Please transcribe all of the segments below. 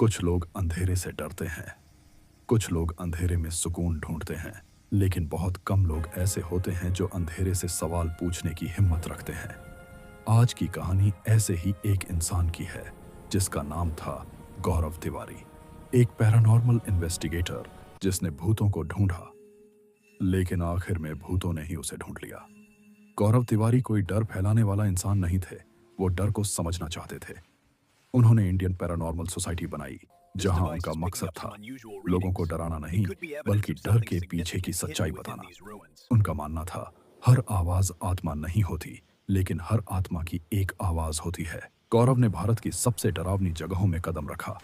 कुछ लोग अंधेरे से डरते हैं, कुछ लोग अंधेरे में सुकून ढूंढते हैं, लेकिन बहुत कम लोग ऐसे होते हैं जो अंधेरे से सवाल पूछने की हिम्मत रखते हैं। आज की कहानी ऐसे ही एक इंसान की है जिसका नाम था गौरव तिवारी, एक पैरानॉर्मल इन्वेस्टिगेटर जिसने भूतों को ढूंढा, लेकिन आखिर में भूतों ने ही उसे ढूंढ लिया। गौरव तिवारी कोई डर फैलाने वाला इंसान नहीं थे, वो डर को समझना चाहते थे। उन्होंने इंडियन पैरानॉर्मल सोसाइटी बनाई, जहां उनका मकसद था लोगों को डराना नहीं, बल्कि डर के पीछे की सच्चाई बताना। उनका मानना था हर आवाज आत्मा नहीं होती, लेकिन हर आत्मा की एक आवाज होती है। गौरव ने भारत की सबसे डरावनी जगहों में कदम रखा,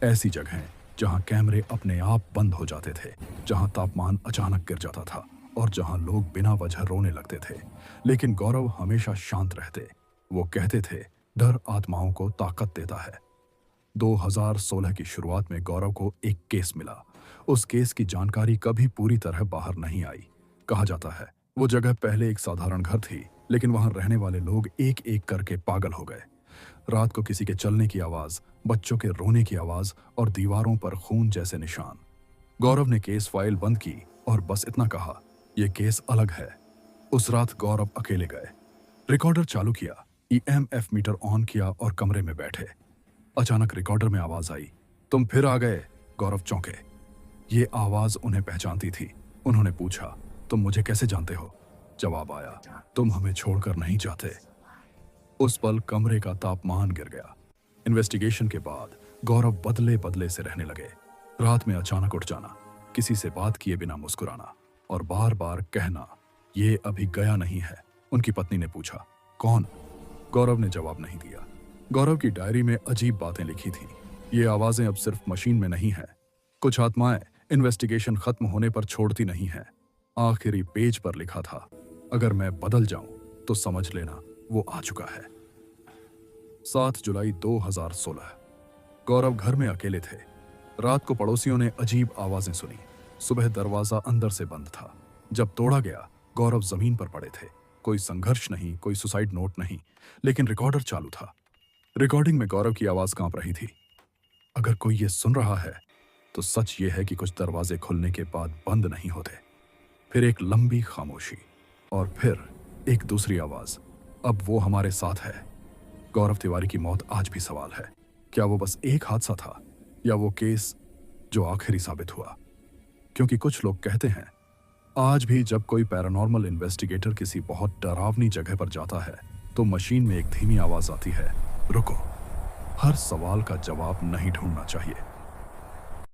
ऐसी जगहें जहां कैमरे अपने आप बंद हो जाते थे, जहां तापमान अचानक गिर जाता था और जहां लोग बिना वजह रोने लगते थे। लेकिन गौरव हमेशा शांत रहते। वो कहते थे, डर आत्माओं को ताकत देता है। 2016 की शुरुआत में गौरव को एक केस मिला। उस केस की जानकारी कभी पूरी तरह बाहर नहीं आई। कहा जाता है वो जगह पहले एक साधारण घर थी, लेकिन वहां रहने वाले लोग एक एक करके पागल हो गए। रात को किसी के चलने की आवाज, बच्चों के रोने की आवाज और दीवारों पर खून जैसे निशान। गौरव ने केस फाइल बंद की और बस इतना कहा, यह केस अलग है। उस रात गौरव अकेले गए, रिकॉर्डर चालू किया, EMF मीटर ऑन किया और कमरे में बैठे। अचानक रिकॉर्डर में आवाज आई, तुम फिर आ गए। गौरव चौंके। ये आवाज उन्हें पहचानती थी। उन्होंने पूछा, तुम मुझे कैसे जानते हो? जवाब आया, तुम हमें छोड़कर नहीं जाते। उस पल कमरे का तापमान गिर गया। इन्वेस्टिगेशन के बाद गौरव बदले बदले से रहने लगे। रात में अचानक उठ जाना, किसी से बात किए बिना मुस्कुराना और बार बार कहना, ये अभी गया नहीं है। उनकी पत्नी ने पूछा, कौन? गौरव ने जवाब नहीं दिया। गौरव की डायरी में अजीब बातें लिखी थीं। ये आवाजें अब सिर्फ मशीन में नहीं हैं। कुछ आत्माएं इन्वेस्टिगेशन खत्म होने पर छोड़ती नहीं हैं। आखिरी पेज पर लिखा था, अगर मैं बदल जाऊं तो समझ लेना वो आ चुका है। 7 जुलाई 2016। गौरव घर में अकेले थे। रात को पड़ोसियों ने अजीब आवाजें सुनी। सुबह दरवाजा अंदर से बंद था। जब तोड़ा गया, गौरव जमीन पर पड़े थे। कोई संघर्ष नहीं, कोई सुसाइड नोट नहीं, लेकिन रिकॉर्डर चालू था। रिकॉर्डिंग में गौरव की आवाज कांप रही थी, अगर कोई ये सुन रहा है तो सच ये है कि कुछ दरवाजे खुलने के बाद बंद नहीं होते। फिर एक लंबी खामोशी और फिर एक दूसरी आवाज, अब वो हमारे साथ है। गौरव तिवारी की मौत आज भी सवाल है। क्या वो बस एक हादसा था या वो केस जो आखिरी साबित हुआ? क्योंकि कुछ लोग कहते हैं आज भी जब कोई पैरानॉर्मल इन्वेस्टिगेटर किसी बहुत डरावनी जगह पर जाता है तो मशीन में एक धीमी आवाज आती है, रुको। हर सवाल का जवाब नहीं ढूंढना चाहिए।